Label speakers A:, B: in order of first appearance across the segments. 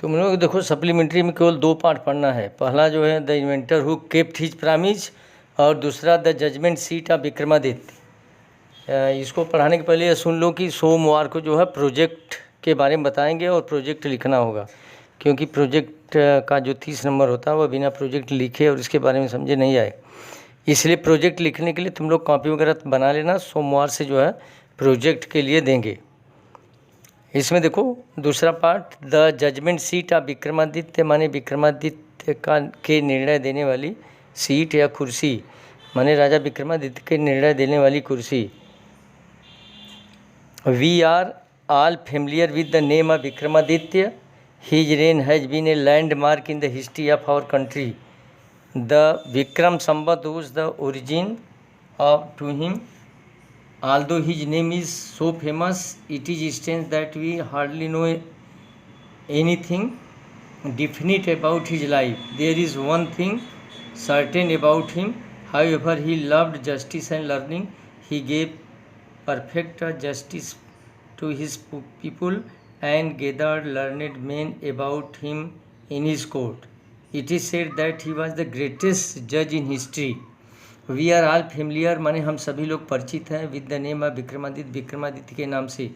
A: तुम लोग देखो सप्लीमेंट्री में केवल 2 पार्ट पढ़ना है। पहला जो है the inventor who kept his promise और दूसरा the judgement seat of Vikramaditya. इसको पढ़ाने के पहले ये सुन लो कि सोमवार को जो है प्रोजेक्ट के बारे में बताएंगे और प्रोजेक्ट लिखना होगा, क्योंकि प्रोजेक्ट का जो 30 नंबर होता है वह बिना प्रोजेक्ट लिखे और इसके बारे में समझे नहीं आए। इसलिए प्रोजेक्ट लिखने के लिए तुम लोग कॉपी वगैरह बना लेना, सोमवार से जो है प्रोजेक्ट के लिए देंगे। इसमें देखो दूसरा part the judgement seat of Vikramaditya, माने विक्रमादित्य के निर्णय देने वाली सीट या कुर्सी, माने राजा विक्रमादित्य के निर्णय देने वाली कुर्सी। We are all familiar with the name of Vikramaditya. His reign has been a landmark in the history of our country. The Vikram Samvat was the origin of to him. Although his name is so famous, it is strange that we hardly know anything definite about his life. There is one thing certain about him, however, he loved justice and learning. He gave perfect justice to his people and gathered learned men about him in his court. It is said that he was the greatest judge in history. We are all familiar, माने हम सभी लोग परिचित हैं with the name of Vikramaditya, Vikramaditya के नाम से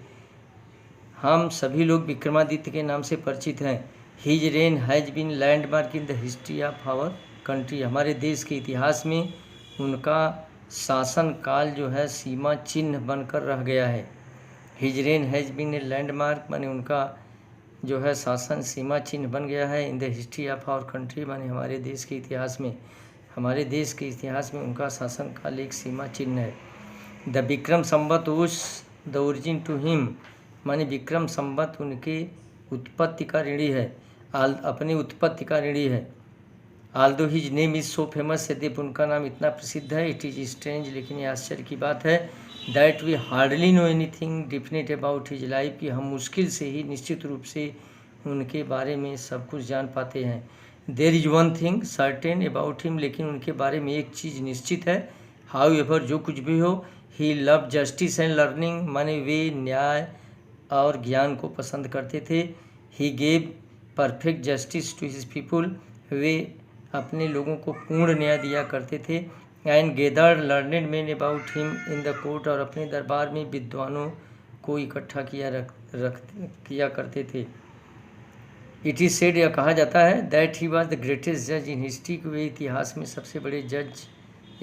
A: हम सभी लोग विक्रमादित्य के नाम से परिचित हैं। His reign has been landmark in the history of our country. हमारे देश के इतिहास में उनका शासन काल जो है सीमा चिन्ह बनकर रह गया है। His reign has been a landmark, माने उनका जो है शासन सीमा चिन्ह बन गया है in the history of our country, माने हमारे देश के इतिहास में, हमारे देश के इतिहास में उनका शासन काल एक सीमा चिन्ह है। द विक्रम संवत उस द ओरिजिन टू हिम, माने विक्रम संवत उनके उत्पत्ति का ऋणी है, अपनी उत्पत्ति का ऋणी है। Aldous his name is so famous, यद्यपि उनका नाम इतना प्रसिद्ध है, इट इज़ स्ट्रेंज, लेकिन ये आश्चर्य की बात है, that we hardly know anything definite about his life, कि हम मुश्किल से ही निश्चित रूप से उनके बारे में सब कुछ जान पाते हैं। There is one thing certain about him, लेकिन उनके बारे में एक चीज़ निश्चित है, हाउ एवर जो कुछ भी हो, he love justice and learning, माने वे न्याय और ज्ञान को पसंद करते थे। He gave perfect justice to his people, वे अपने लोगों को पूर्ण न्याय दिया करते थे। And gathered learned man about him in the court, और अपने दरबार में विद्वानों को इकट्ठा किया करते थे। इट इज़ सेड, यह कहा जाता है, that he was the greatest जज इन हिस्ट्री, को वे इतिहास में सबसे बड़े जज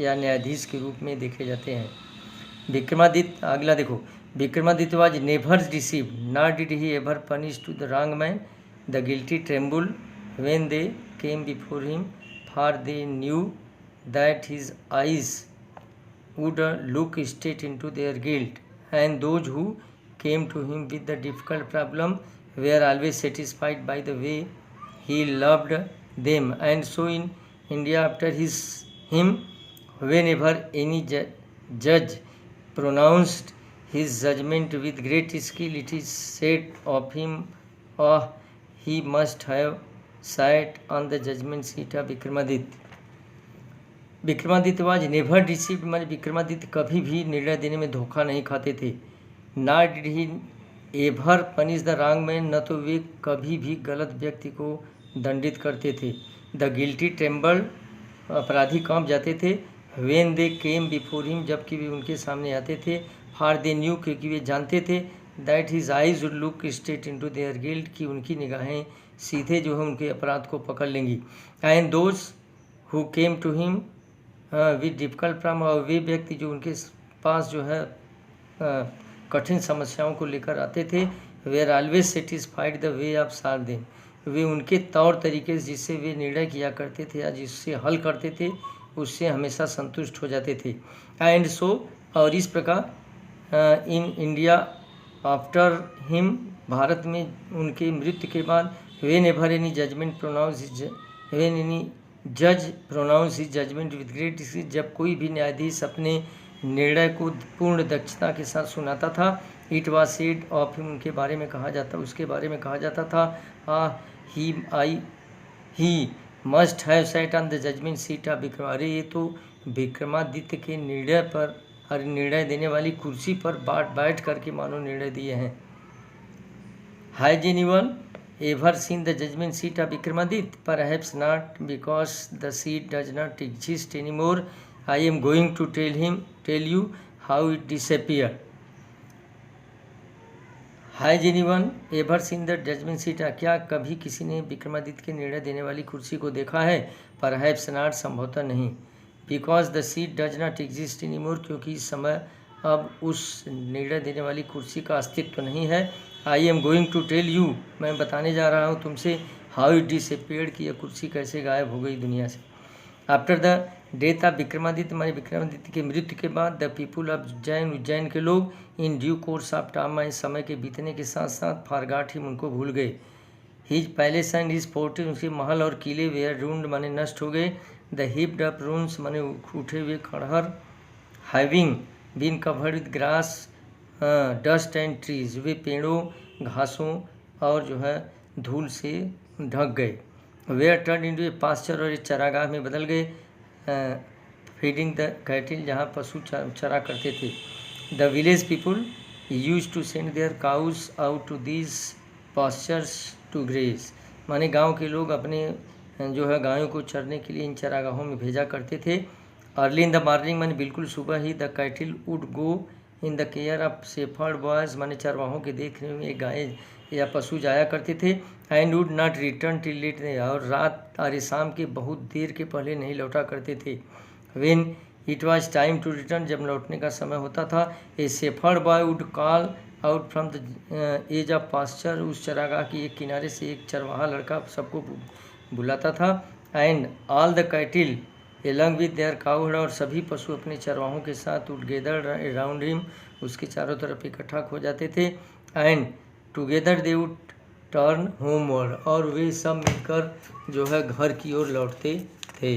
A: या न्यायाधीश के रूप में देखे जाते हैं। विक्रमादित्य, अगला देखो, Vikramaditya was never deceived, not did he ever punish to the wrong man, the guilty tremble when they came before him, for they knew that his eyes would look straight into their guilt, and those who came to him with the difficult problem were always satisfied by the way he loved them. And so in India after him, whenever any judge pronounced his judgment with great skill, it is said of him, he must have sat on the judgment seat of Vikramaditya. Vikramaditya was never deceived, माने विक्रमादित्य कभी भी निर्णय देने में धोखा नहीं खाते थे। Not did he ever punish the wrong man, न तो वे कभी भी गलत व्यक्ति को दंडित करते थे। द गिल्टी ट्रेम्बल, अपराधी कांप जाते थे। When they came before him, जबकि वे उनके सामने आते थे। फॉर दे न्यू, क्योंकि वे जानते थे, that his eyes would look straight into their guilt, कि उनकी निगाहें सीधे जो है उनके अपराध को पकड़ लेंगी। And those who came to him with difficult problem, और वे व्यक्ति जो उनके पास जो है कठिन समस्याओं को लेकर आते थे, वे are always satisfied the way of solve them, वे उनके तौर तरीके से जिससे वे निर्णय किया करते थे या जिससे हल करते थे, उससे हमेशा संतुष्ट हो जाते थे। एंड सो, और इस प्रकार इन इंडिया आफ्टर हिम, भारत में उनके मृत्यु के बाद, whenever any judgement pronounce, when any जज pronounce his judgement with great skill, जब कोई भी न्यायाधीश अपने निर्णय को पूर्ण दक्षता के साथ सुनाता था, it was said of him, उनके बारे में कहा जाता, उसके बारे में कहा जाता था, he must have sat on the judgement seat of Vikram, अरे ये तो विक्रमादित्य के निर्णय पर, हर निर्णय देने वाली कुर्सी पर बैठ करके मानो निर्णय दिए हैं। Has anyone ever seen the judgment seat of Vikramaditya? Perhaps not, because the seat does not exist anymore. I am going to tell you how it disappeared. Has anyone ever seen the judgment seat? क्या कभी किसी ने विक्रमादित्य के निर्णय देने वाली कुर्सी को देखा है? Perhaps not, संभवतः नहीं. Because the seat does not exist anymore, क्योंकि इस समय अब उस निर्णय देने वाली कुर्सी का अस्तित्व नहीं है. I am going to tell you, मैं बताने जा रहा हूँ तुमसे, how it disappeared, कि यह कुर्सी कैसे गायब हो गई दुनिया से. After the death of Vikramaditya, माने विक्रमादित्य के मृत्यु के बाद, द पीपुल ऑफ उज्जैन के लोग in due course of time, माने समय के बीतने के साथ साथ, फॉरगॉट हिम, उनको भूल गए. His palace and his fort, उसके महल और किले वेयर रून्ड, माने नष्ट हो गए. द हिप्ड अप रून्स, माने उठे हुए खड़हर. Having been covered with grass, dust and trees, वे पेड़ों, घासों और जो है धूल से ढक गए. Were turn into a pasture, और एक चरागाह में बदल गए. फीडिंग द कैटिल, जहाँ पशु चरा करते थे. The village people use to send their cows out to these pastures to graze, माने गांव के लोग अपने जो है गायों को चरने के लिए इन चरागाहों में भेजा करते थे. अर्ली इन द मॉर्निंग, माने बिल्कुल सुबह ही, the cattle would go in the care of shepherd boys, माने चरवाहों के देखने में गाय या पशु जाया करते थे. And would not return till late, और रात और शाम के बहुत देर के पहले नहीं लौटा करते थे. When it was time to return, जब लौटने का समय होता था, a shepherd boy would call out from the edge of pasture, उस चरागाह की एक किनारे से एक चरवाहा लड़का सबको बुलाता था. And all the कैटिल along with their cowherd, और सभी पशु अपने चरवाहों के साथ वुड गेदर अराउंड हिम, उसके चारों तरफ इकट्ठा हो जाते थे. And together they would turn homeward, और वे सब मिलकर जो है घर की ओर लौटते थे.